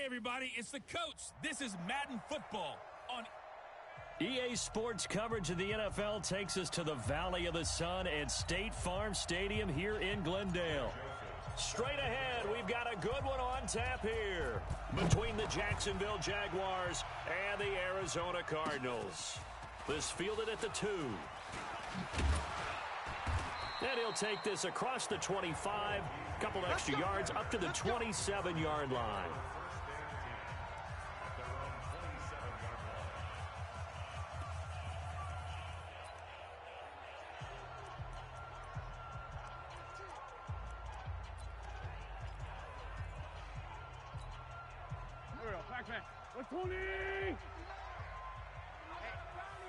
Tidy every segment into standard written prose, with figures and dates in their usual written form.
everybody, it's the coach. This is Madden Football on EA Sports coverage of the NFL takes us to the Valley of the Sun at State Farm Stadium here in Glendale. Straight ahead, we've got a good one on tap here between the Jacksonville Jaguars and the Arizona Cardinals. This fielded at the 2. And he'll take this across the 25, a couple extra yards up to the 27-yard line. Tony!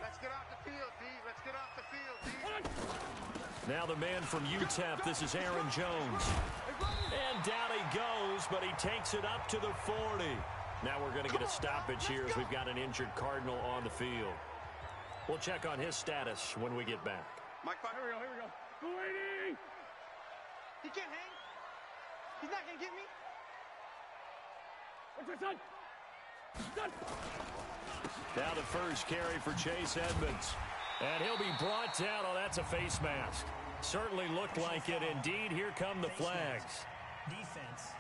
Let's get off the field, D. Let's get off the field, D. Now the man from UTEP, this is Aaron Jones. And down he goes, but he takes it up to the 40. Now we're going to get a stoppage here as we've got an injured Cardinal on the field. We'll check on his status when we get back. Mike, Here we go. Lady! He can't hang. He's not going to get me. What's your son? Now the first carry for Chase Edmonds. And he'll be brought down. Oh, that's a face mask. Certainly looked like it. Indeed, here come the flags. Defense.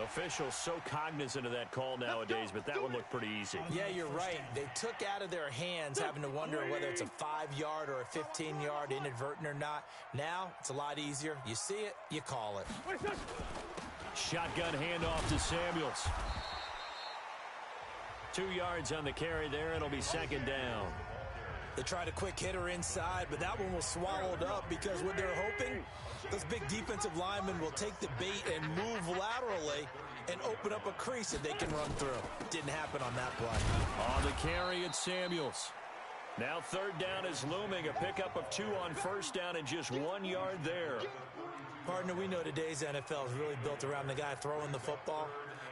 Officials so cognizant of that call nowadays, but that one looked pretty easy. Yeah, you're right. They took out of their hands having to wonder whether it's a 5-yard or a 15-yard inadvertent or not. Now, it's a lot easier. You see it, you call it. Shotgun handoff to Samuels. 2 yards on the carry there. It'll be second down. They tried a quick hitter inside, but that one was swallowed up because what they're hoping, those big defensive linemen will take the bait and move laterally and open up a crease that they can run through. Didn't happen on that play. On the carry, it's Samuels. Now third down is looming. A pickup of 2 on first down and just 1 yard there. Partner, we know today's NFL is really built around the guy throwing the football.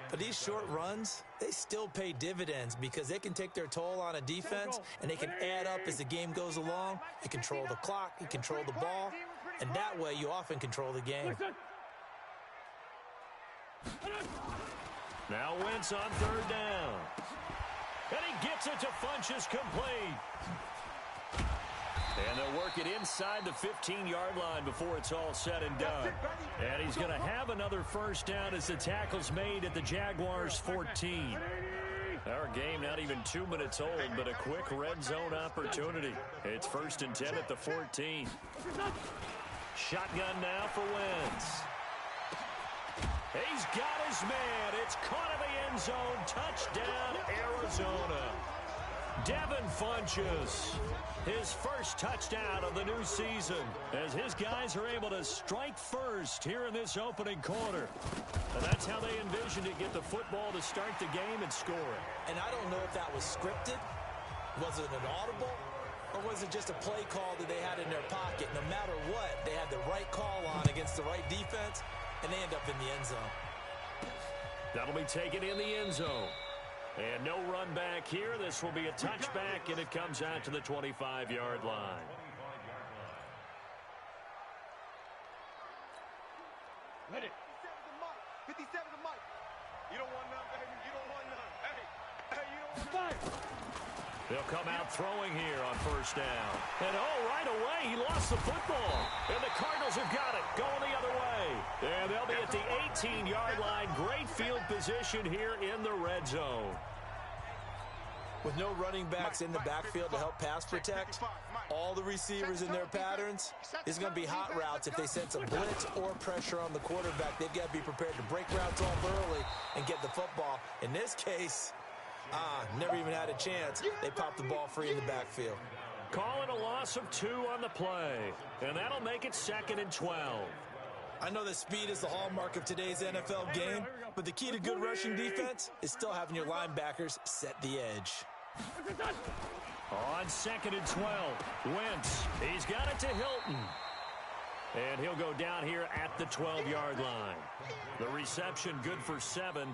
But these short runs, they still pay dividends because they can take their toll on a defense and they can add up as the game goes along. You control the clock, you control the ball, and that way you often control the game. Now Wentz on third down. And he gets it to Funchess complete. And they'll work it inside the 15-yard line before it's all said and done. And he's going to have another first down as the tackle's made at the Jaguars' 14. Our game not even 2 minutes old, but a quick red zone opportunity. It's 1st and 10 at the 14. Shotgun now for Wentz. He's got his man. It's caught in the end zone. Touchdown, Arizona. Devin Funchess, his first touchdown of the new season, as his guys are able to strike first here in this opening quarter. And that's how they envisioned it, get the football to start the game and score it. And I don't know if that was scripted. Was it an audible? Or was it just a play call that they had in their pocket? No matter what, they had the right call on against the right defense, and they end up in the end zone. That'll be taken in the end zone. And no run back here. This will be a touchback, and it comes out to the 25-yard line. Let it. 57 to Mike. You don't want none, baby. You don't want none. Hey, you don't want none. They'll come out throwing here on first down. And, right away, he lost the football. And the Cardinals have got it, going the other way. And they'll be at the 18-yard line. Great field position here in the red zone. With no running backs in the backfield to help pass protect, all the receivers in their patterns, is going to be hot routes if they sense a blitz or pressure on the quarterback. They've got to be prepared to break routes off early and get the football. In this case, never even had a chance. They popped the ball free in the backfield. Calling a loss of 2 on the play, and that'll make it 2nd and 12. I know that speed is the hallmark of today's NFL game, but the key to good rushing defense is still having your linebackers set the edge. On 2nd and 12, Wentz, he's got it to Hilton. And he'll go down here at the 12-yard line. The reception good for 7.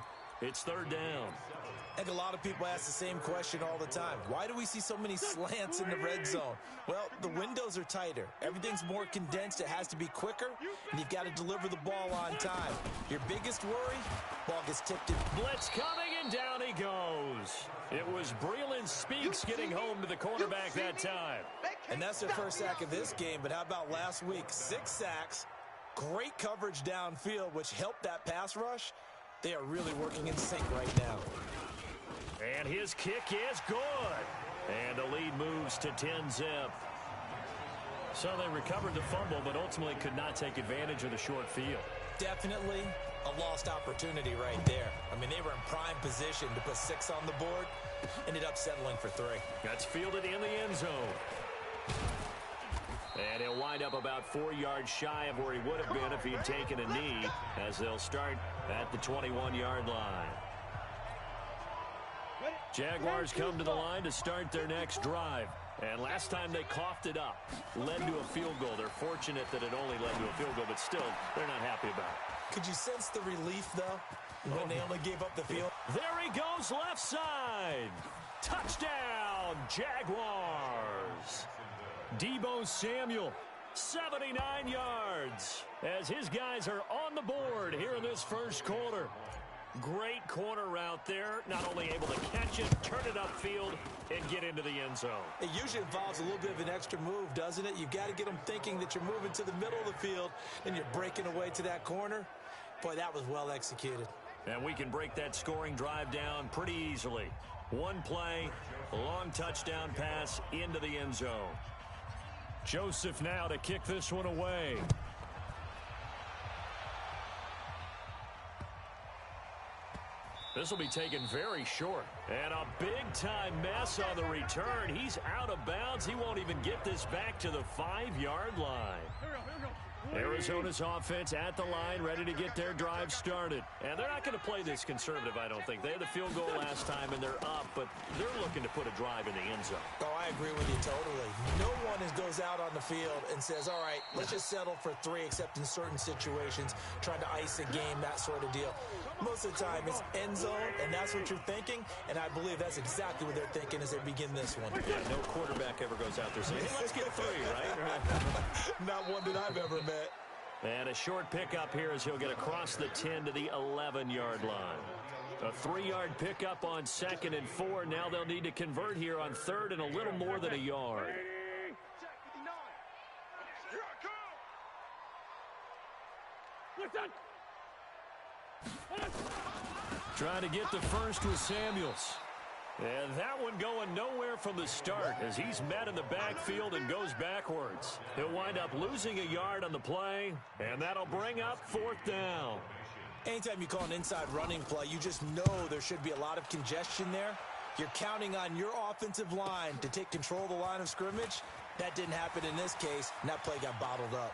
It's third down. I think a lot of people ask the same question all the time. Why do we see so many slants in the red zone? Well, the windows are tighter. Everything's more condensed. It has to be quicker, and you've got to deliver the ball on time. Your biggest worry, ball gets tipped in. Blitz coming, and down he goes. It was Breland Speaks getting home to the quarterback that time. And that's their first sack of this game, but how about last week? 6 sacks, great coverage downfield, which helped that pass rush. They are really working in sync right now. And his kick is good. And the lead moves to 10-zip. So they recovered the fumble, but ultimately could not take advantage of the short field. Definitely a lost opportunity right there. I mean, they were in prime position to put 6 on the board. Ended up settling for 3. That's fielded in the end zone. And he'll wind up about 4 yards shy of where he would have been if he'd taken a knee, as they'll start at the 21-yard line. Jaguars come to the line to start their next drive. And last time they coughed it up, led to a field goal. They're fortunate that it only led to a field goal, but still, they're not happy about it. Could you sense the relief, though, when they only gave up the field? There he goes, left side. Touchdown, Jaguars. Deebo Samuel, 79 yards, as his guys are on the board here in this first quarter. Great corner route there, not only able to catch it, turn it upfield, and get into the end zone. It usually involves a little bit of an extra move, doesn't it? You've got to get them thinking that you're moving to the middle of the field, and you're breaking away to that corner. Boy, that was well executed. And we can break that scoring drive down pretty easily. One play, a long touchdown pass into the end zone. Joseph now to kick this one away. This will be taken very short. And a big-time mess on the return. He's out of bounds. He won't even get this back to the 5-yard line. Arizona's offense at the line, ready to get their drive started. And they're not going to play this conservative, I don't think. They had the field goal last time, and they're up, but they're looking to put a drive in the end zone. Oh, I agree with you totally. No one goes out on the field and says, all right, let's just settle for 3, except in certain situations, trying to ice a game, that sort of deal. Most of the time, it's end zone, and that's what you're thinking, and I believe that's exactly what they're thinking as they begin this one. Yeah, no quarterback ever goes out there saying, hey, let's get 3, right? Not one that I've ever met. And a short pickup here as he'll get across the 10 to the 11-yard line. A 3-yard pickup on 2nd and 4. Now they'll need to convert here on 3rd and a little more than a yard. Trying to get the first with Samuels. And that one going nowhere from the start as he's met in the backfield and goes backwards. He'll wind up losing a yard on the play, and that'll bring up 4th down. Anytime you call an inside running play, you just know there should be a lot of congestion there. You're counting on your offensive line to take control of the line of scrimmage. That didn't happen in this case, and that play got bottled up.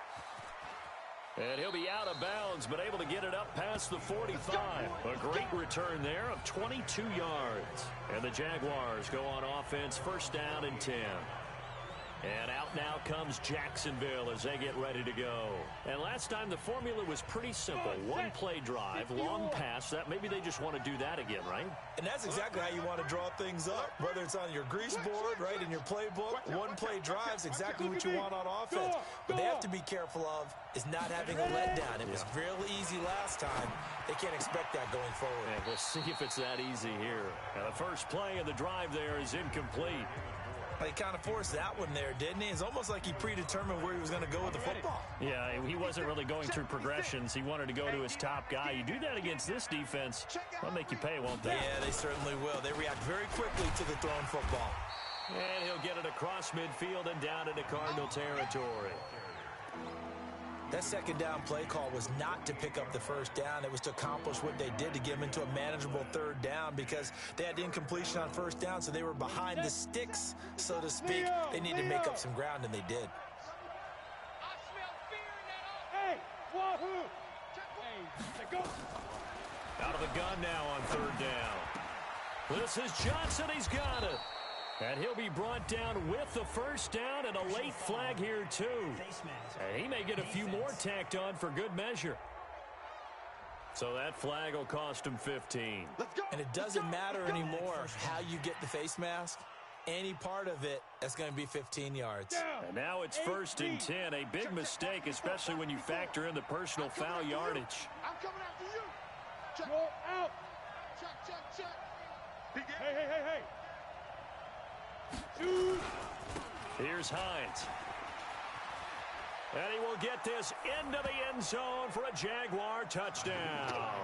And he'll be out of bounds, but able to get it up past the 45. A great return there of 22 yards. And the Jaguars go on offense, 1st down and 10. And out now comes Jacksonville as they get ready to go. And last time the formula was pretty simple. 1-play drive, long pass. That maybe they just want to do that again, right? And that's exactly how you want to draw things up. Whether it's on your grease board, right, in your playbook, 1-play drive is exactly what you want on offense. What they have to be careful of is not having a letdown. It was real easy last time. They can't expect that going forward. And we'll see if it's that easy here. And the first play of the drive there is incomplete. He kind of forced that one there, didn't he? It's almost like he predetermined where he was going to go with the football. Yeah, he wasn't really going through progressions. He wanted to go to his top guy. You do that against this defense, they'll make you pay, won't they? Yeah, they certainly will. They react very quickly to the thrown football. And he'll get it across midfield and down into Cardinal territory. That 2nd down play call was not to pick up the 1st down. It was to accomplish what they did to get them into a manageable 3rd down because they had incompletion on 1st down, so they were behind the sticks, so to speak. They needed to make up some ground, and they did. Out of the gun now on 3rd down. This is Johnson. He's got it. And he'll be brought down with the 1st down and a late flag here, too. And he may get a few more tacked on for good measure. So that flag will cost him 15. Let's go. And it doesn't matter anymore how you get the face mask. Any part of it, that's going to be 15 yards. And now it's 1st and 10. A big mistake, especially when you factor in the personal foul yardage. I'm coming after you. Check. Go out. Check. Hey. Shoot. Here's Hines. And he will get this into the end zone for a Jaguar touchdown.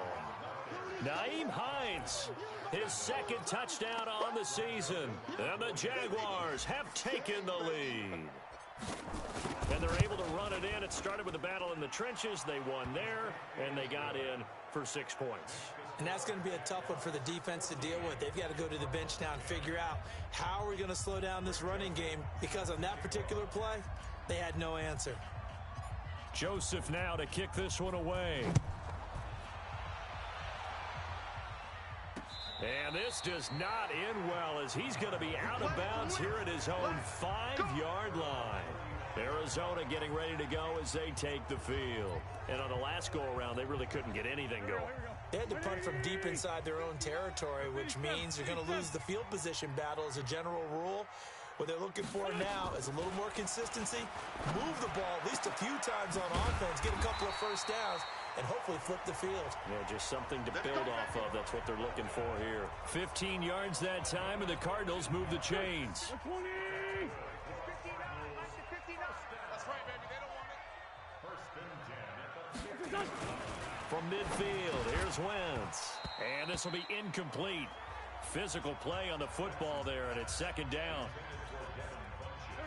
Naeem Hines, his 2nd touchdown on the season. And the Jaguars have taken the lead. And they're able to run it in. It started with a battle in the trenches. They won there, and they got in for 6 points. And that's going to be a tough one for the defense to deal with. They've got to go to the bench now and figure out how are we going to slow down this running game, because on that particular play, they had no answer. Joseph now to kick this one away. And this does not end well, as he's going to be out of bounds here at his own 5-yard line. Arizona getting ready to go as they take the field. And on the last go-around, they really couldn't get anything going. They had to punt from deep inside their own territory, which means you're going to lose the field position battle as a general rule. What they're looking for now is a little more consistency, move the ball at least a few times on offense, get a couple of first downs, and hopefully flip the field. Yeah, just something to build off of. That's what they're looking for here. 15 yards that time, and the Cardinals move the chains. 20. That's right, baby. They don't want it. From midfield, here's Wentz. And this will be incomplete. Physical play on the football there, and it's 2nd down.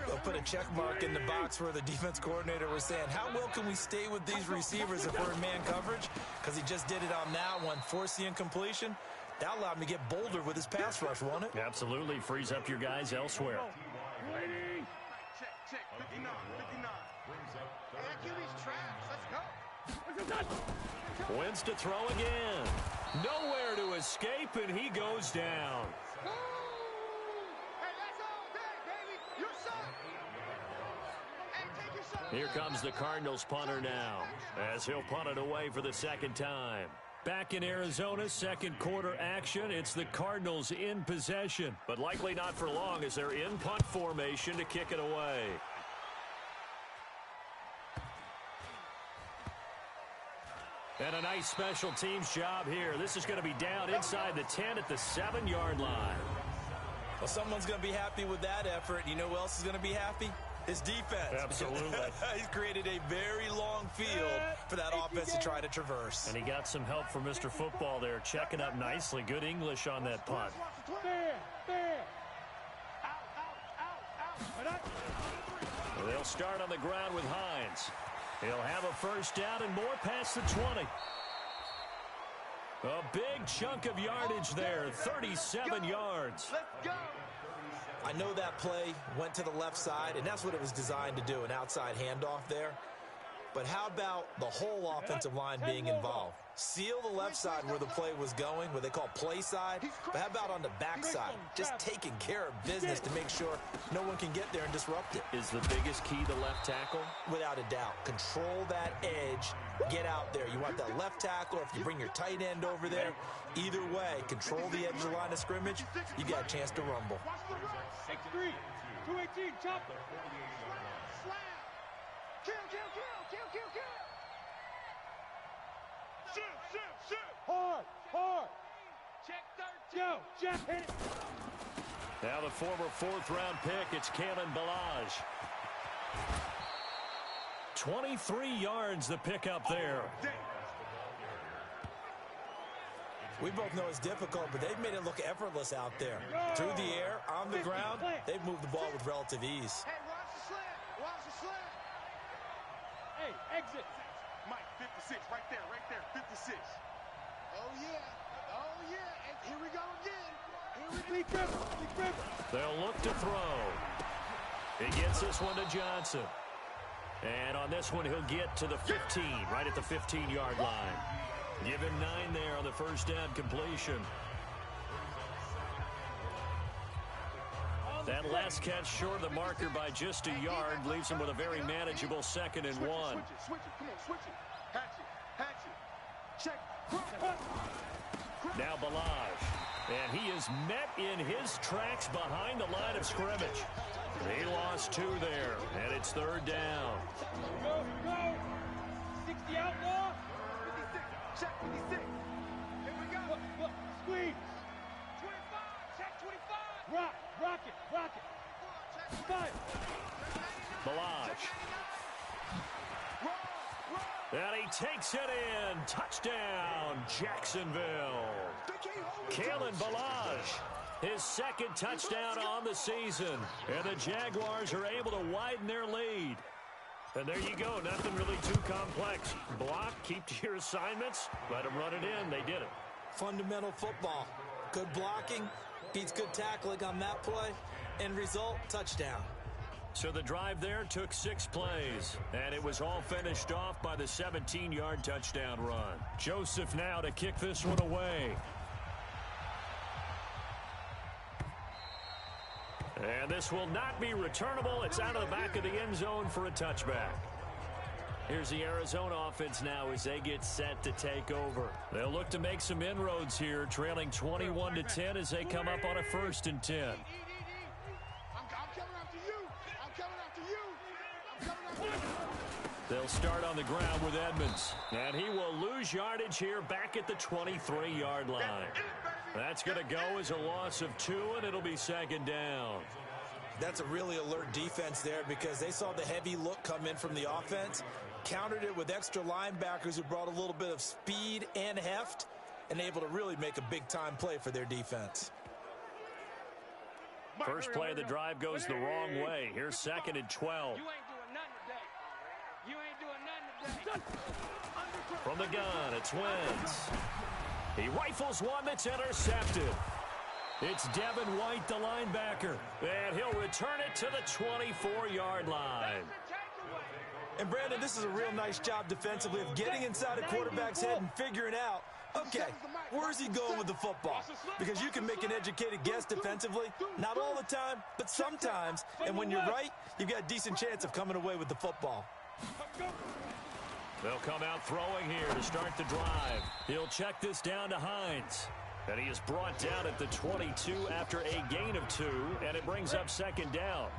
They'll put a check mark in the box where the defense coordinator was saying, how well can we stay with these receivers if we're in man coverage? Because he just did it on that one, forced the incompletion. That allowed him to get bolder with his pass rush, won't it? Absolutely, frees up your guys elsewhere. Waiting. Check. 59. Hey, QB's trash. Let's go. Wentz to throw again. Nowhere to escape, and he goes down. Hey, that's all day, baby. You suck. Hey, take your shot. Here comes the Cardinals punter now, as he'll punt it away for the 2nd time. Back in Arizona, 2nd quarter action. It's the Cardinals in possession, but likely not for long as they're in punt formation to kick it away. And a nice special teams job here. This is going to be down inside the 10 at the 7-yard line. Well, someone's going to be happy with that effort. You know who else is going to be happy? His defense. Absolutely. He's created a very long field for that offense to try to traverse. And he got some help from Mr. Football there, checking up nicely. Good English on that punt. There. They'll start on the ground with Hines. He'll have a 1st down and more past the 20. A big chunk of yardage there, 37 yards. Let's go. I know that play went to the left side, and that's what it was designed to do, an outside handoff there. But how about the whole offensive line being involved? Seal the left side where the play was going, what they call play side. But how about on the back side? Just taking care of business to make sure no one can get there and disrupt it. Is the biggest key the left tackle? Without a doubt. Control that edge. Get out there. You want that left tackle, or if you bring your tight end over there. Either way, control the edge of the line of scrimmage. You got a chance to rumble. 6-3. 218. Chop. Slam. Kill. Shoot. Hard. Check 13. Go. Jack, hit it. Now the former 4th-round pick, it's Kalen Ballage. 23 yards the pickup there. We both know it's difficult, but they've made it look effortless out there. Through the air, on the ground, they've moved the ball with relative ease. Hey, watch the slant. Hey, exit. Mike, 56, right there, 56. Oh, yeah. And here we go again. Big grip. They'll look to throw. He gets this one to Johnson. And on this one, he'll get to the 15, right at the 15-yard line. Give him 9 there on the 1st down completion. That last catch short of the marker by just a yard leaves him with a very manageable 2nd and 1. Switch it. Come on, switch it. Hatch it. Now Balaj. And he is met in his tracks behind the line of scrimmage. He lost 2 there, and it's 3rd down. Go, go. 60 outlaw. 56. Check 56. Here we go. Look, squeeze. 25. Check 25. Rock it. Fire. Balaj. And he takes it in. Touchdown, Jacksonville. Kalen Balaj, his 2nd touchdown on the season. And the Jaguars are able to widen their lead. And there you go. Nothing really too complex. Block, keep to your assignments, let them run it in. They did it. Fundamental football. Good blocking, beats good tackling on that play. End result, touchdown. So the drive there took 6 plays, and it was all finished off by the 17-yard touchdown run. Joseph now to kick this one away. And this will not be returnable. It's out of the back of the end zone for a touchback. Here's the Arizona offense now as they get set to take over. They'll look to make some inroads here, trailing 21-10 as they come up on a 1st and 10. They'll start on the ground with Edmonds. And he will lose yardage here back at the 23-yard line. That's going to go as a loss of 2, and it'll be 2nd down. That's a really alert defense there because they saw the heavy look come in from the offense, countered it with extra linebackers who brought a little bit of speed and heft, and able to really make a big-time play for their defense. First play of the drive goes the wrong way. Here's 2nd and 12. You ain't doing nothing today. From the gun, it's Wentz. He rifles one that's intercepted. It's Devin White, the linebacker. And he'll return it to the 24-yard line. And, Brandon, this is a real nice job defensively of getting inside a quarterback's head and figuring out, okay, where's he going with the football? Because you can make an educated guess defensively, not all the time, but sometimes. And when you're right, you've got a decent chance of coming away with the football. They'll come out throwing here to start the drive. He'll check this down to Hines. And he is brought down at the 22 after a gain of 2, and it brings up 2nd down.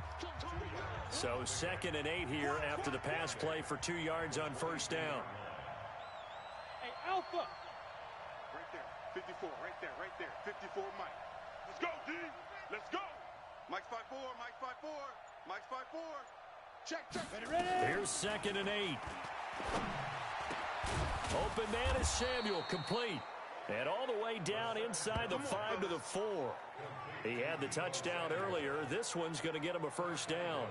So 2nd and 8 here after the pass play for 2 yards on 1st down. Hey, Alpha. Right there. 54. Right there. 54, Mike. Let's go, D. Let's go. Mike's 5-4. Mike's 5-4. Mike's 5-4. Check. Ready. Here's 2nd and 8. Open man is Samuel, complete. And all the way down inside the 5 to the 4. He had the touchdown earlier. This one's going to get him a 1st down.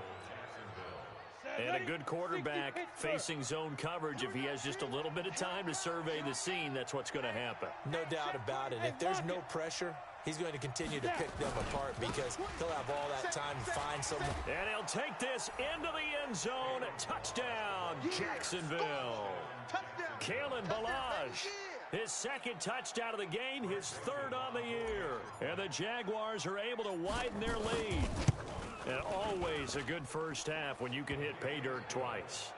And a good quarterback facing zone coverage. If he has just a little bit of time to survey the scene, that's what's going to happen. No doubt about it. If there's no pressure, he's going to continue to pick them apart because he'll have all that time to find someone. And he'll take this into the end zone. Touchdown, Jacksonville. Kalen Balaj. His 2nd touchdown of the game, his 3rd on the year. And the Jaguars are able to widen their lead. And always a good first half when you can hit pay dirt twice.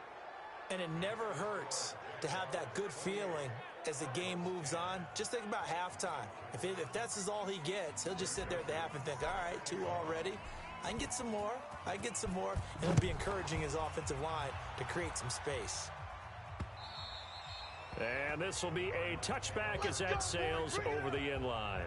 And it never hurts to have that good feeling as the game moves on. Just think about halftime. If that's all he gets, he'll just sit there at the half and think, all right, 2 already. I can get some more. And he'll be encouraging his offensive line to create some space. And this will be a touchback as that sails over the end line.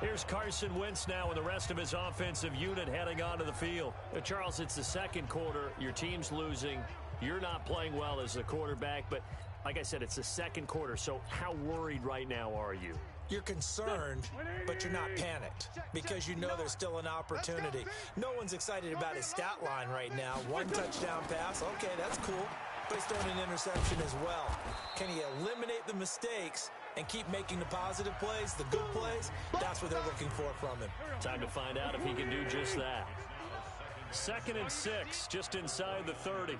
Here's Carson Wentz now and the rest of his offensive unit heading onto the field. Charles, it's the 2nd quarter. Your team's losing. You're not playing well as the quarterback, but like I said, it's the 2nd quarter. So how worried right now are you? You're concerned, but you're not panicked because you know there's still an opportunity. No one's excited about his stat line right now. 1 touchdown pass. Okay, that's cool. But he's throwing an interception as well. Can he eliminate the mistakes and keep making the positive plays, the good plays? That's what they're looking for from him. Time to find out if he can do just that. 2nd and 6, just inside the 30.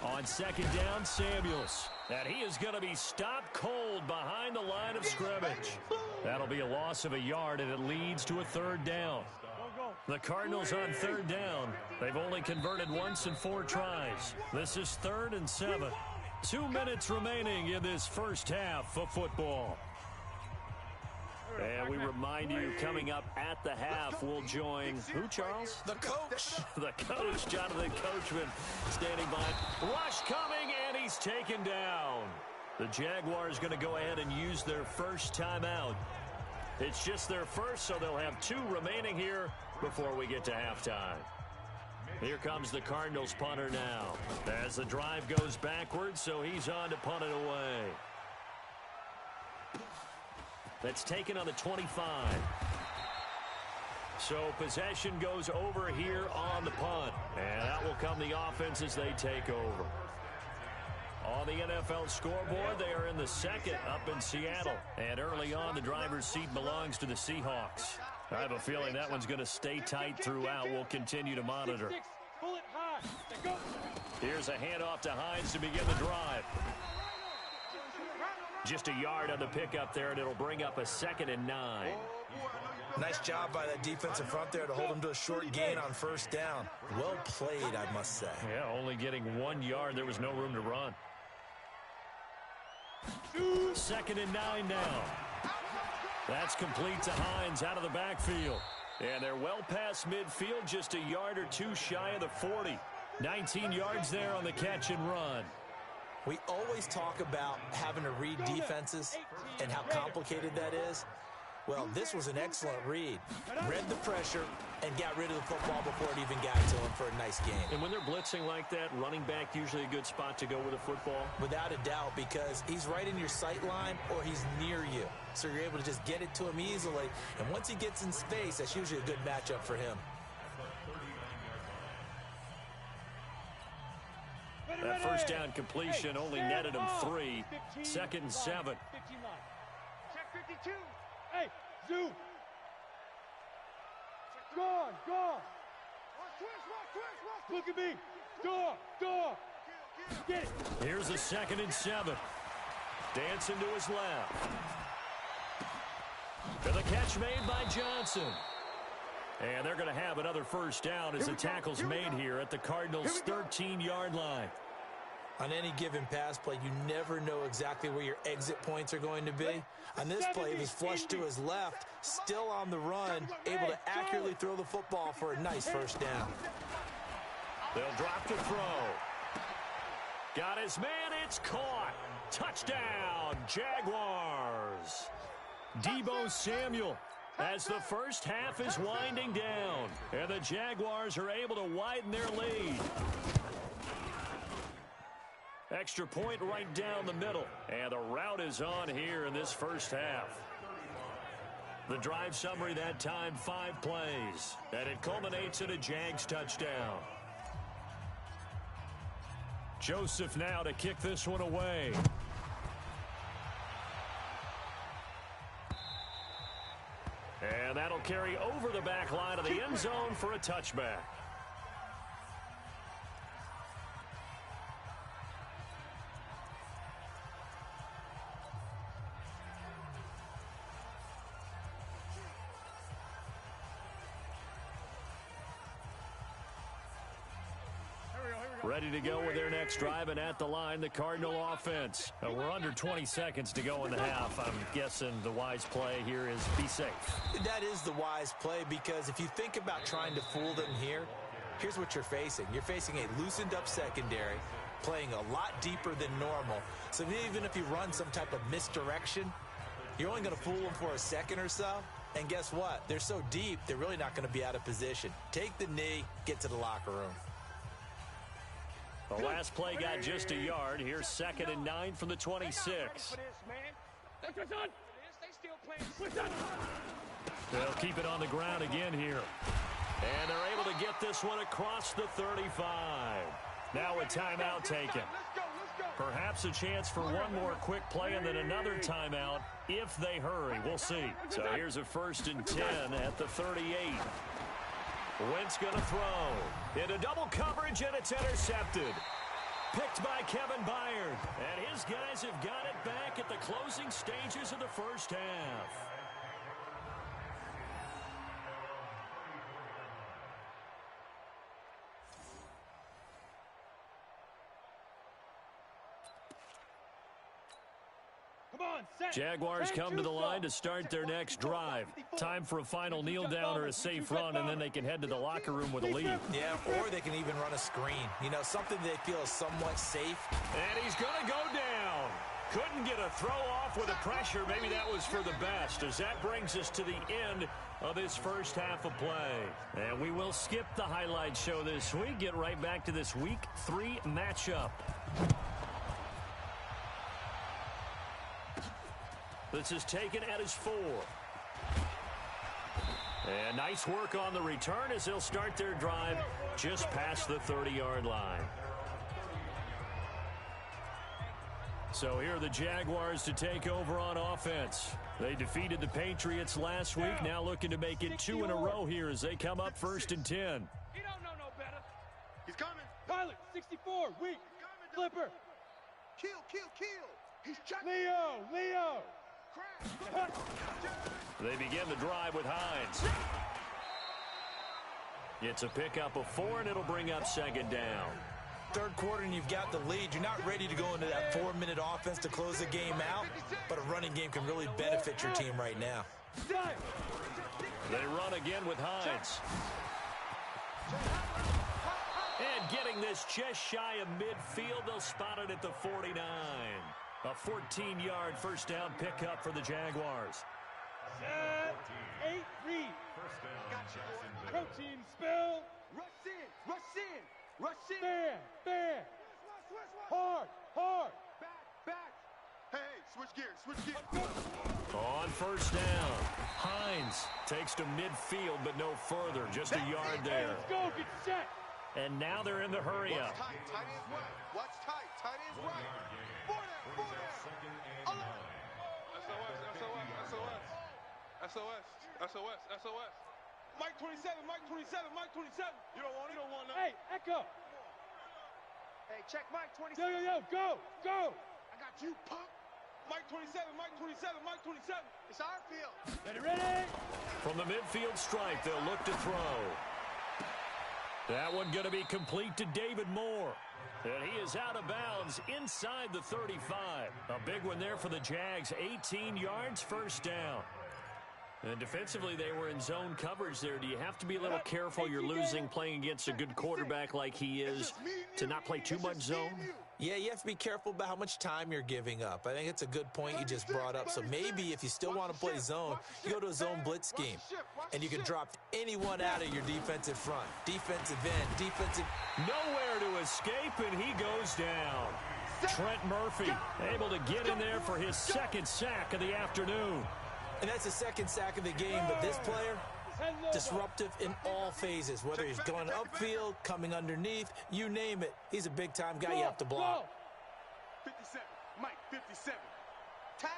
On 2nd down, Samuels. And he is going to be stopped cold behind the line of scrimmage. That'll be a loss of a yard, and it leads to a 3rd down. The Cardinals on 3rd down. They've only converted once in 4 tries. This is 3rd and 7. 2 minutes remaining in this first half of football. And we remind you, coming up at the half, we'll join who, Charles? The coach. The coach, Jonathan Coachman, standing by. Rush coming, and he's taken down. The Jaguars going to go ahead and use their first timeout. It's just their first, so they'll have 2 remaining here before we get to halftime. Here comes the Cardinals punter now. As the drive goes backwards, so he's on to punt it away. That's taken on the 25. So possession goes over here on the punt. And that will come the offense as they take over. On the NFL scoreboard, they are in the second up in Seattle. And early on, the driver's seat belongs to the Seahawks. I have a feeling that one's going to stay tight throughout. We'll continue to monitor. Here's a handoff to Hines to begin the drive. Just a yard on the pickup there, and it'll bring up a 2nd and 9. Nice job by that defensive front there to hold him to a short gain on first down. Well played, I must say. Yeah, only getting 1 yard. There was no room to run. 2nd and 9 now. That's complete to Hines out of the backfield. And they're well past midfield, just a yard or 2 shy of the 40. 19 yards there on the catch and run. We always talk about having to read defenses and how complicated that is. Well, this was an excellent read. Read the pressure and got rid of the football before it even got to him for a nice game. And when they're blitzing like that, running back usually a good spot to go with a football? Without a doubt, because he's right in your sight line or he's near you. So you're able to just get it to him easily. And once he gets in space, that's usually a good matchup for him. That first down completion only netted him 3. 2nd and 7. Check 52. Hey, Zoo. Gone. Look at me. Door. Get it. Here's a 2nd and 7. Dancing to his left. And the catch made by Johnson. And they're going to have another first down as the tackle's made here at the Cardinals' 13-yard line. On any given pass play, you never know exactly where your exit points are going to be. On this play, he was flushed to his left, still on the run, able to accurately throw the football for a nice first down. They'll drop to throw. Got his man, it's caught. Touchdown, Jaguars. Deebo Samuel as the first half is winding down. And the Jaguars are able to widen their lead. Extra point right down the middle. And the route is on here in this first half. The drive summary that time, 5 plays. And it culminates in a Jags touchdown. Joseph now to kick this one away. And that'll carry over the back line of the end zone for a touchback. Ready to go with their next drive, and at the line, the Cardinal offense. We're under 20 seconds to go in the half. I'm guessing the wise play here is be safe. That is the wise play, because if you think about trying to fool them here, here's what you're facing. You're facing a loosened up secondary, playing a lot deeper than normal. So even if you run some type of misdirection, you're only going to fool them for a second or so. And guess what? They're so deep, they're really not going to be out of position. Take the knee, get to the locker room. The last play got just a yard. Here's 2nd and 9 from the 26. They'll keep it on the ground again here. And they're able to get this one across the 35. Now a timeout taken. Perhaps a chance for one more quick play and then another timeout if they hurry. We'll see. So here's a 1st and 10 at the 38. Wentz going to throw. Into double coverage, and it's intercepted. Picked by Kevin Byard. And his guys have got it back at the closing stages of the first half. Jaguars come to the line to start their next drive. Time for a final kneel down or a safe run, and then they can head to the locker room with a lead. Yeah, or they can even run a screen. You know, something they feel is somewhat safe. And he's going to go down. Couldn't get a throw off with the pressure. Maybe that was for the best, as that brings us to the end of this first half of play. And we will skip the highlight show this week. Get right back to this Week 3 matchup. This is taken at his 4. And nice work on the return as they'll start their drive just past the 30-yard line. So here are the Jaguars to take over on offense. They defeated the Patriots last week, now looking to make it 2 in a row here as they come up 1st and 10. He don't know no better. He's coming. Pilot, 64, weak. Flipper. Kill. He's checking. Leo. They begin the drive with Hines. It's a pickup of 4, and it'll bring up 2nd down. Third quarter and you've got the lead. You're not ready to go into that 4-minute offense to close the game out, but a running game can really benefit your team right now. They run again with Hines. And getting this just shy of midfield, they'll spot it at the 49. A 14-yard first down pickup for the Jaguars. 8 read. Protein spill. Rush in. Fair. Hard. Back. Hey, switch gears. On first down, Hines takes to midfield, but no further. Just a yard there. Let's go. Get set. And now they're in the hurry up. Tight is right. Watch tight. Tight is right. 4 down. SOS. Mike 27. You don't want that. Hey, Echo. Hey, check Mike 27. Yo, go. I got you, punk. Mike 27. It's our field. Ready? From the midfield stripe, they'll look to throw. That one going to be complete to David Moore. And he is out of bounds inside the 35. A big one there for the Jags. 18 yards, first down. And defensively, they were in zone coverage there. Do you have to be a little careful? You're losing playing against a good quarterback like he is to not play too much zone? Yeah, you have to be careful about how much time you're giving up. I think it's a good point you just brought up. So maybe if you still want to play zone, you go to a zone blitz scheme. And you can drop anyone out of your defensive front. Defensive end, defensive... Nowhere to escape, and he goes down. Trent Murphy able to get in there for his 2nd sack of the afternoon. And that's the 2nd sack of the game, but this player, disruptive in all phases, whether he's going upfield, coming underneath, you name it. He's a big-time guy you have to block. 57, Mike, 57. Tackles.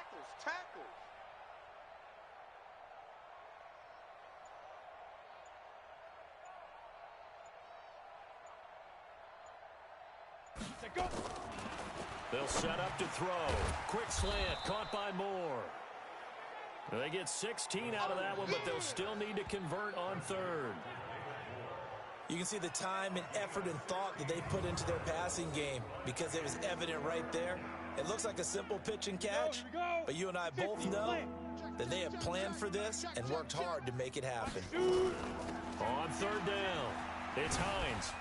They'll set up to throw. Quick slant, caught by Moore. They get 16 out of that one, but they'll still need to convert on 3rd. You can see the time and effort and thought that they put into their passing game because it was evident right there. It looks like a simple pitch and catch, but you and I both know that they have planned for this and worked hard to make it happen. On 3rd down, it's Hines.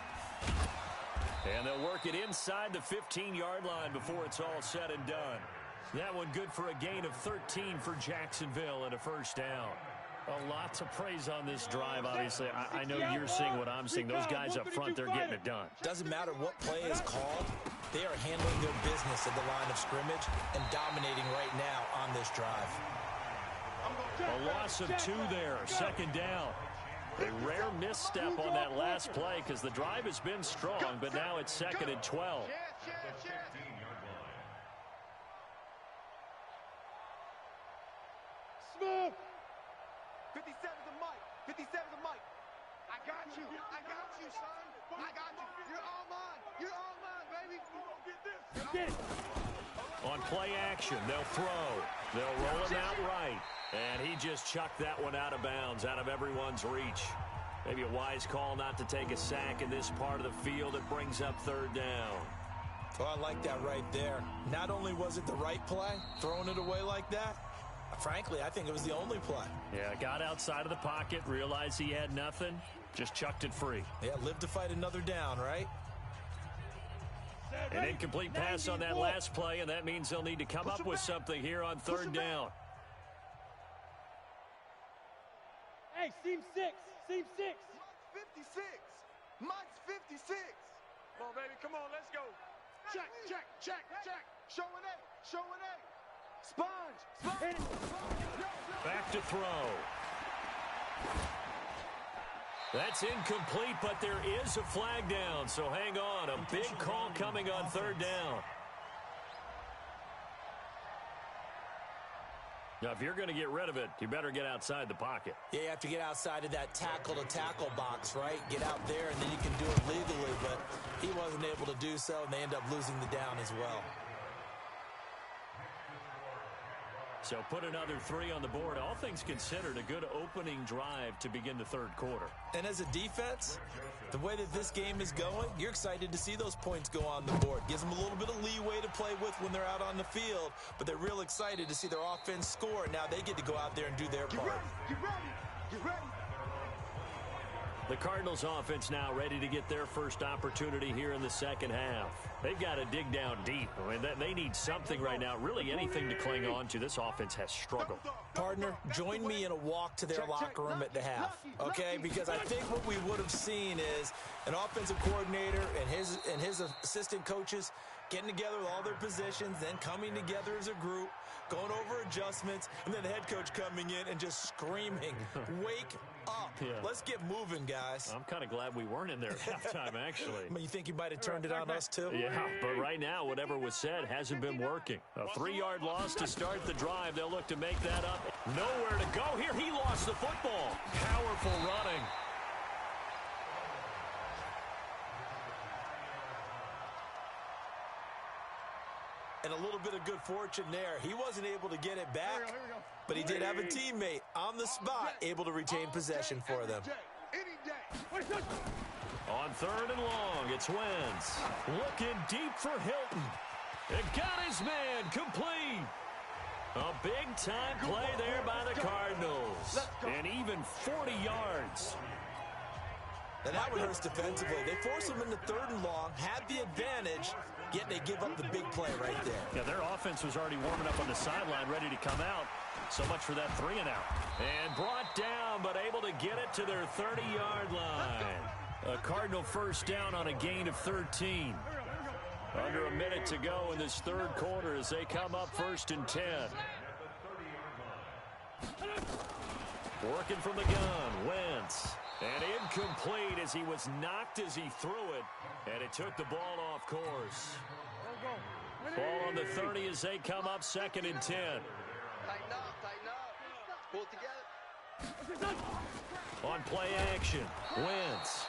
And they'll work it inside the 15-yard line before it's all said and done. That one good for a gain of 13 for Jacksonville and a first down. A lot to praise on this drive, obviously. I know you're seeing what I'm seeing. Those guys up front, they're getting it done. Doesn't matter what play is called. They are handling their business at the line of scrimmage and dominating right now on this drive. A loss of 2 there, 2nd down. A rare misstep on that last play because the drive has been strong, but now it's 2nd and 12. Smith. 57 to Mike. I got you, son. I got you. You're all mine, baby. Get it. On play action, they'll throw. They'll roll him out right. And he just chucked that one out of bounds, out of everyone's reach. Maybe a wise call not to take a sack in this part of the field. It brings up 3rd down. Oh, I like that right there. Not only was it the right play, throwing it away like that, frankly, I think it was the only play. Yeah, got outside of the pocket, realized he had nothing, just chucked it free. Yeah, live to fight another down, right? An incomplete pass on that last play, and that means they'll need to come up with something here on third down. Hey, seam 6. Seam 6. 56. Mike's 56. Come on, baby. Come on, let's go. Check, check, check, check. Show an A. Show an A. Sponge. Sponge. Back to throw. That's incomplete, but there is a flag down, so hang on. A big call coming on third down. Now, if you're going to get rid of it, you better get outside the pocket. Yeah, you have to get outside of that tackle-to-tackle box, right? Get out there, and then you can do it legally, but he wasn't able to do so, and they end up losing the down as well. So put another 3 on the board. All things considered, a good opening drive to begin the third quarter. And as a defense, the way that this game is going, you're excited to see those points go on the board. Gives them a little bit of leeway to play with when they're out on the field, but they're real excited to see their offense score. Now they get to go out there and do their part. Get ready. Get ready. The Cardinals offense now ready to get their first opportunity here in the second half. They've got to dig down deep. I mean, they need something right now, really anything to cling on to. This offense has struggled. Partner, join me in a walk to their locker room at the half, okay? Because I think what we would have seen is an offensive coordinator and his assistant coaches getting together with all their positions, then coming together as a group, going over adjustments, and then the head coach coming in and just screaming, wake up. Yeah. Let's get moving, guys. I'm kind of glad we weren't in there at halftime, actually. You think you might have turned it on us, too? Yeah, but right now, whatever was said hasn't been working. A 3-yard loss to start the drive. They'll look to make that up. Nowhere to go here. He lost the football. Powerful running. And a little bit of good fortune there. He wasn't able to get it back, but he did have a teammate on the spot able to retain possession for them. On third and long, it's Wentz. Looking deep for Hilton. And got his man complete. A big-time play there by the Cardinals. And even 40 yards. Now that one hurts defensively. They force them into third and long, had the advantage, yet they give up the big play right there. Yeah, their offense was already warming up on the sideline, ready to come out. So much for that 3-and-out. And brought down, but able to get it to their 30-yard line. A Cardinal first down on a gain of 13. Under a minute to go in this third quarter as they come up 1st and 10. Working from the gun, Wentz. And incomplete as he was knocked as he threw it. And it took the ball off course. Ball on the 30 as they come up 2nd and 10. Tighten up, tighten up. Pull it together. On play action, Wentz.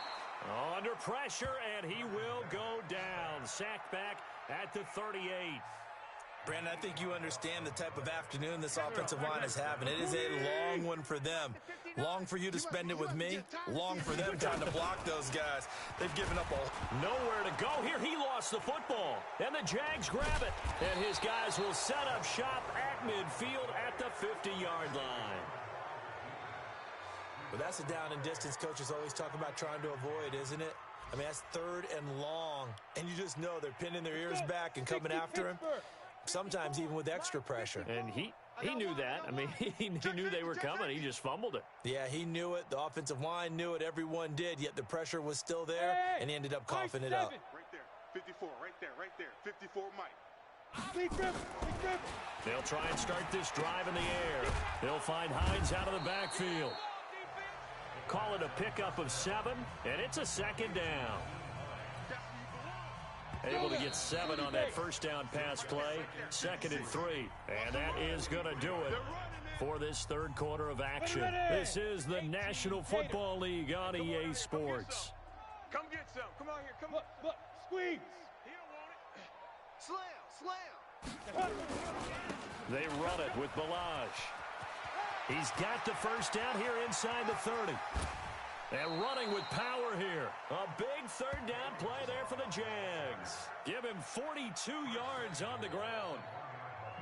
Under pressure, and he will go down. Sacked back at the 38. Brandon, I think you understand the type of afternoon this offensive line is having. It is a long one for them. Long for you to spend it with me. Long for them trying to block those guys. They've given up all. Nowhere to go here. He lost the football. And the Jags grab it. And his guys will set up shop at midfield at the 50-yard line. But that's a down and distance coaches always talk about trying to avoid, isn't it? I mean, that's third and long. And you just know they're pinning their ears back and coming after him. Sometimes even with extra pressure. And he knew that. I mean, he knew they were coming. He just fumbled it. Yeah, he knew it. The offensive line knew it. Everyone did. Yet the pressure was still there, and he ended up coughing it up. Right there. 54. Right there. Right there. 54 Mike. Big grip. Big grip. They'll try and start this drive in the air. They'll find Hines out of the backfield. Call it a pickup of 7, and it's a 2nd down. Able to get 7 on that first down pass play. 2nd and 3. And that is going to do it for this third quarter of action. This is the National Football League on EA Sports. Come get some. Come on here. Come on. Look. Squeeze. He don't want it. Slam. They run it with Balaj. He's got the first down here inside the 30. And running with power here. A big third down play there for the Jags. Give him 42 yards on the ground.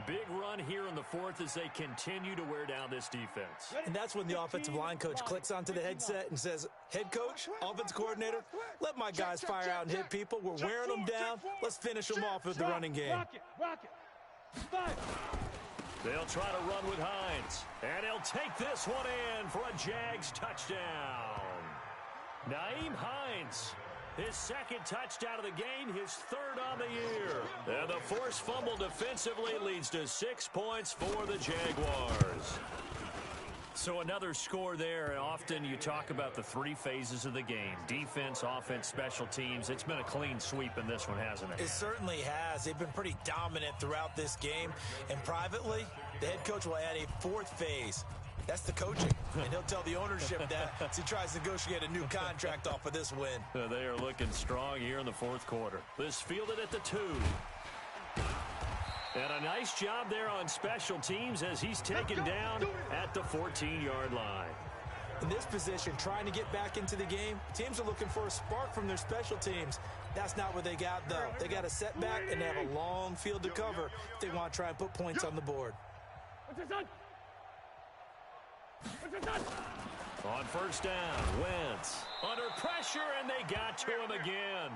Big run here in the fourth as they continue to wear down this defense. And that's when the offensive line coach clicks onto the headset and says, head coach, offense coordinator, let my guys fire out and hit people. We're wearing them down. Let's finish them off with the running game. Rocket. 5. They'll try to run with Hines. And he'll take this one in for a Jags touchdown. Nyheim Hines, his second touchdown of the game, his third on the year. And the forced fumble defensively leads to 6 points for the Jaguars. So another score there, and often you talk about the 3 phases of the game. Defense, offense, special teams. It's been a clean sweep in this one, hasn't it? It certainly has. They've been pretty dominant throughout this game. And privately, the head coach will add a 4th phase. That's the coaching. And he'll tell the ownership that as he tries to negotiate a new contract off of this win. They are looking strong here in the fourth quarter. This fielded at the 2. And a nice job there on special teams as he's taken down at the 14-yard line. In this position, trying to get back into the game, teams are looking for a spark from their special teams. That's not what they got, though. They got a setback, and they have a long field to cover if they want to try and put points on the board. On first down, Wentz under pressure, and they got to him again.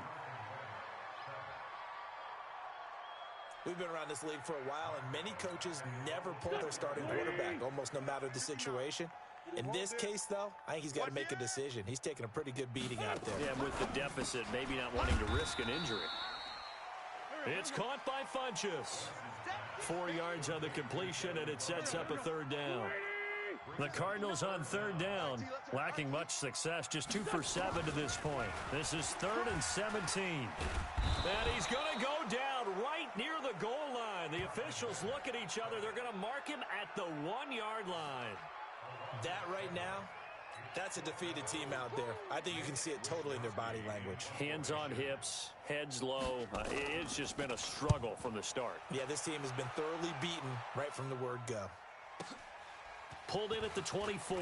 We've been around this league for a while, and many coaches never pull their starting quarterback, almost no matter the situation. In this case, though, I think he's got to make a decision. He's taking a pretty good beating out there. Yeah, and with the deficit, maybe not wanting to risk an injury. It's caught by Funchess. 4 yards on the completion, and it sets up a third down. The Cardinals on third down, lacking much success, just 2 for 7 to this point. This is 3rd and 17. And he's going to go down right near the goal line. The officials look at each other. They're going to mark him at the 1-yard line. That right now, that's a defeated team out there. I think you can see it totally in their body language. Hands on hips, heads low. It's just been a struggle from the start. Yeah, this team has been thoroughly beaten right from the word go. Pulled in at the 24.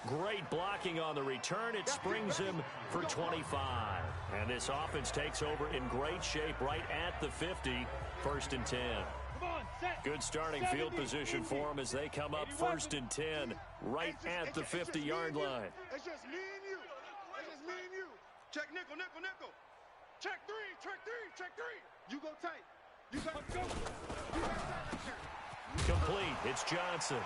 Great blocking on the return. It springs him for 25. And this offense takes over in great shape right at the 50. 1st and 10. Good starting field position for them as they come up 1st and 10 right at the 50-yard line. It's just me and you. It's just me and you. Check nickel. Check 3. You go tight. You got to go. Complete. It's Johnson.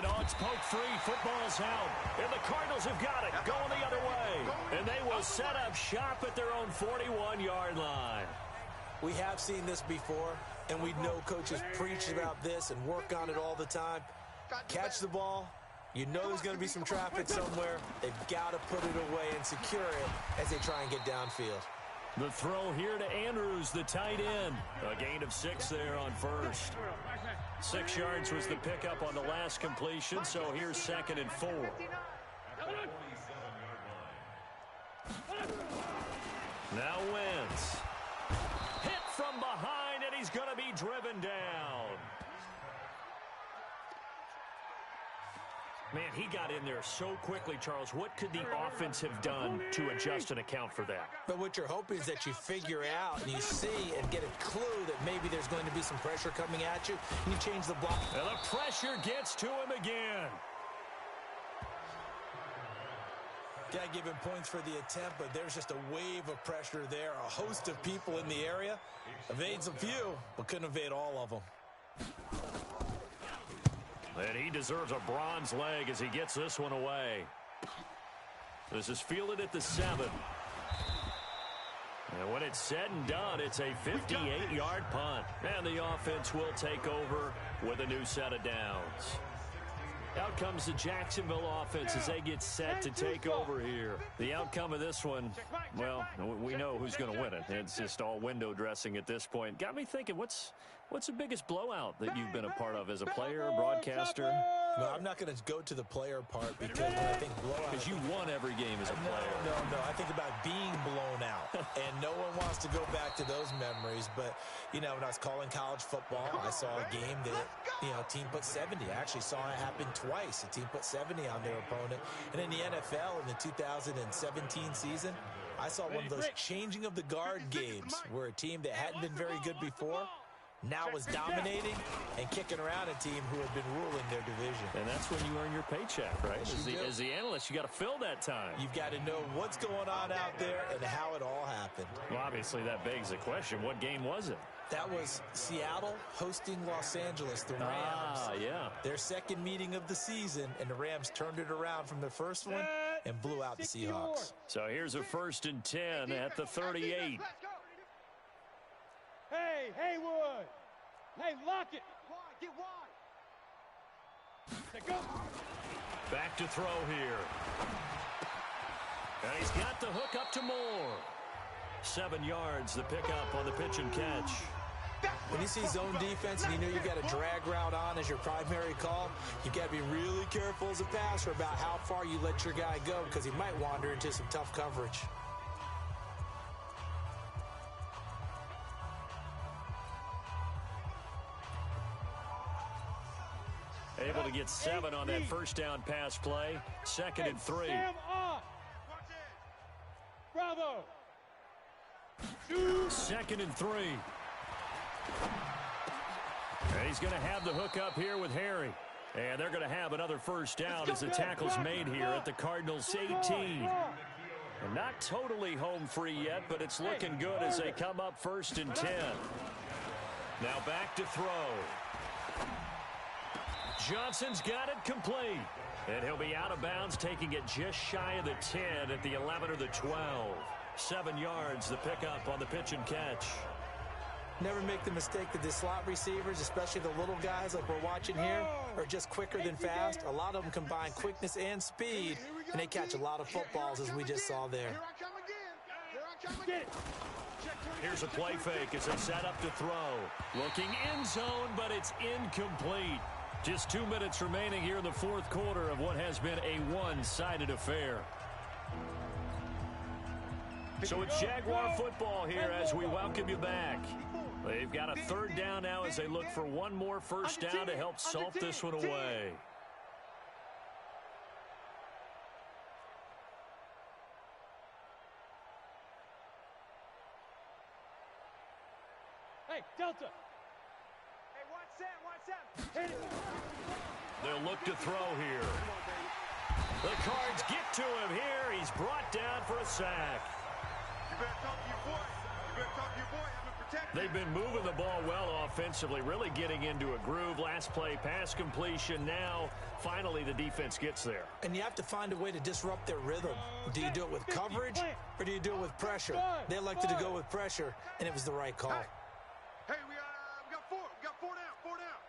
Oh, it's poke free. Football's out. And the Cardinals have got it. Going the other way. And they will set up shop at their own 41-yard line. We have seen this before, and we know coaches preach about this and work on it all the time. Catch the ball. You know there's going to be some traffic somewhere. They've got to put it away and secure it as they try and get downfield. The throw here to Andrews, the tight end. A gain of 6 there on first. 6 yards was the pickup on the last completion, so here's 2nd and 4. Now Wentz. Hit from behind, and he's going to be driven down. Man, he got in there so quickly, Charles. What could the offense have done to adjust and account for that? But what you're hoping is that you figure out and you see and get a clue that maybe there's going to be some pressure coming at you, and you change the block. And the pressure gets to him again. Got to give him points for the attempt, but there's just a wave of pressure there. A host of people in the area. Evades a few, but couldn't evade all of them. And he deserves a bronze leg as he gets this one away. This is fielded at the 7. And when it's said and done, it's a 58-yard punt. And the offense will take over with a new set of downs. Out comes the Jacksonville offense as they get set to take over here. The outcome of this one, well, we know who's going to win it. It's just all window dressing at this point. Got me thinking, what's What's the biggest blowout that you've been a part of as a player, broadcaster? No, I'm not going to go to the player part because when I think blowout... Because you won every game as a player. No. I think about being blown out. And no one wants to go back to those memories. But, you know, when I was calling college football, I saw a game that, you know, a team put 70. I actually saw it happen twice. A team put 70 on their opponent. And in the NFL in the 2017 season, I saw one of those changing of the guard games where a team that hadn't been very good before now was dominating and kicking around a team who had been ruling their division. And that's when you earn your paycheck, right? As the analyst, you got to fill that time. You've got to know what's going on out there and how it all happened. Well, obviously, that begs the question, what game was it? That was Seattle hosting Los Angeles, the Rams. Yeah. Their second meeting of the season, and the Rams turned it around from the first one and blew out the Seahawks. So here's a 1st and 10 at the 38. Hey, Haywood. Hey, lock it. Get wide. Go. Back to throw here. And he's got the hook up to Moore. 7 yards, the pickup on the pitch and catch. When you see zone defense and you know you've got a drag route on as your primary call, you've got to be really careful as a passer about how far you let your guy go because he might wander into some tough coverage. Able to get 7 on that first down pass play. 2nd and 3. Bravo. 2nd and 3. And he's going to have the hook up here with Harry. And they're going to have another first down as the tackle's made here at the Cardinals' 18. And not totally home free yet, but it's looking good as they come up 1st and 10. Now back to throw. Johnson's got it complete. And he'll be out of bounds, taking it just shy of the 10 at the 11 or the 12. 7 yards, the pickup on the pitch and catch. Never make the mistake that the slot receivers, especially the little guys like we're watching here, are just quicker than fast. A lot of them combine quickness and speed, and they catch a lot of footballs, as we just saw there. Here I come again. Here's a play fake as they set up to throw. Looking end zone, but it's incomplete. Just 2 minutes remaining here in the 4th quarter of what has been a one-sided affair. So it's Jaguar football here as we welcome you back. They've got a 3rd down now as they look for one more first down to help salt this one away. Hey, Delta. Hit it. They'll look to throw here. The Cards get to him here. He's brought down for a sack. You better talk to your boy. You better talk to your boy. I'm going to protect him. They've been moving the ball well offensively, really getting into a groove. Last play, pass completion. Now, finally, the defense gets there. And you have to find a way to disrupt their rhythm. Do you do it with coverage, or do you do it with pressure? They elected to go with pressure, and it was the right call. Hey, we got 4. We got 4 down. 4 down.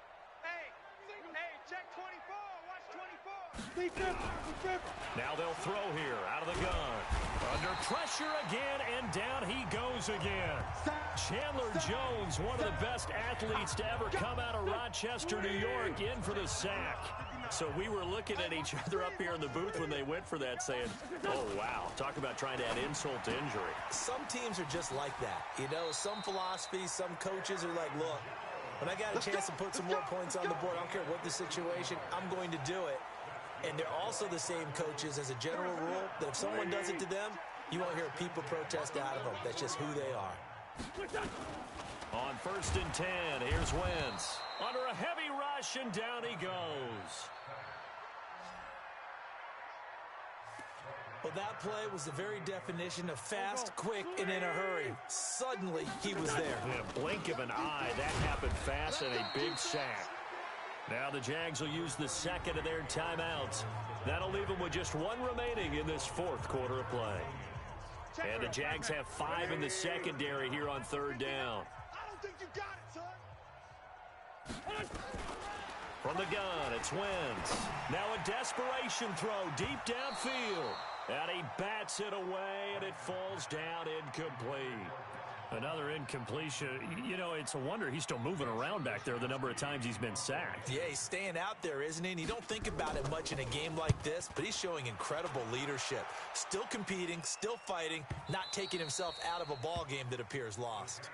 Hey, check 24. Watch 24. Defense. Now they'll throw here out of the gun. Under pressure again, and down he goes again. Chandler Jones, one of the best athletes to ever come out of Rochester, New York, in for the sack. So we were looking at each other up here in the booth when they went for that, saying, oh, wow, talk about trying to add insult to injury. Some teams are just like that. You know, some philosophies, some coaches are like, look, when I got a chance to put some more points on the board, I don't care what the situation, I'm going to do it. And they're also the same coaches as a general rule that if someone does it to them, you won't hear people protest out of them. That's just who they are. On 1st and 10, here's Wentz. Under a heavy rush, and down he goes. Well, that play was the very definition of fast, quick, and in a hurry. Suddenly, he was there. In a blink of an eye, that happened fast, and a big sack. Now the Jags will use the 2nd of their timeouts. That'll leave them with just 1 remaining in this 4th quarter of play. And the Jags have 5 in the secondary here on 3rd down. I don't think you got it, son. From the gun, it's Wentz. Now a desperation throw deep downfield. And he bats it away, and it falls down incomplete. Another incompletion. You know, it's a wonder he's still moving around back there the number of times he's been sacked. Yeah, he's staying out there, isn't he? And you don't think about it much in a game like this, but he's showing incredible leadership. Still competing, still fighting, not taking himself out of a ball game that appears lost.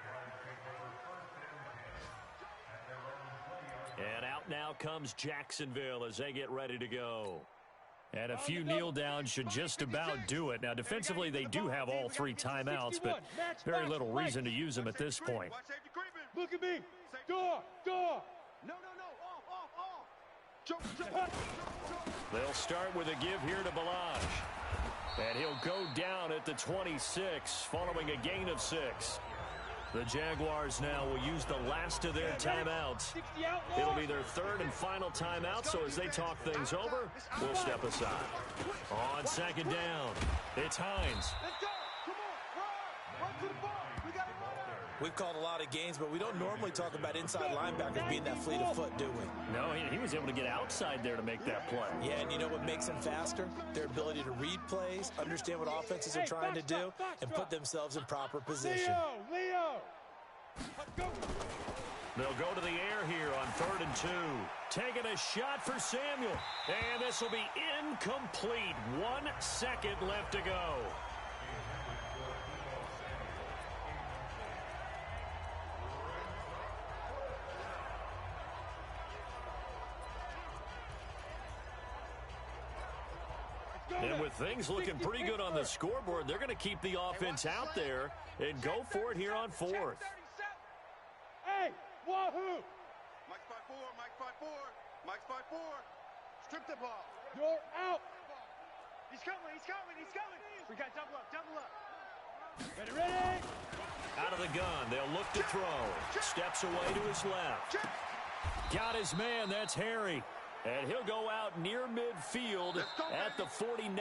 And out now comes Jacksonville as they get ready to go. And a few kneel downs should just about do it. Now, defensively, they do have all 3 timeouts, but very little reason to use them at this point. Look at me. Door. No. Off. They'll start with a give here to Balaj. And he'll go down at the 26, following a gain of 6. The Jaguars now will use the last of their timeouts. It'll be their 3rd and final timeout, so as they talk things over, we'll step aside. On 2nd down, it's Hines. Let's go. Come on. Run to the ball. We got to run. We've called a lot of games, but we don't normally talk about inside linebackers being that fleet of foot, do we? No, he was able to get outside there to make that play. Yeah, and you know what makes them faster? Their ability to read plays, understand what offenses are trying to do, and put themselves in proper position. Leo. They'll go to the air here on 3rd and 2. Taking a shot for Samuel. And this will be incomplete. 1 second left to go. And with things looking pretty good on the scoreboard, they're going to keep the offense out there and go for it here on 4th. Hey, wahoo! Mike's 5-4, Mike's 5-4. Strip the ball. You're out. He's coming. We got double up. Ready? Out of the gun, they'll look to throw. Steps away to his left. Got his man, that's Harry. And he'll go out near midfield at the 49.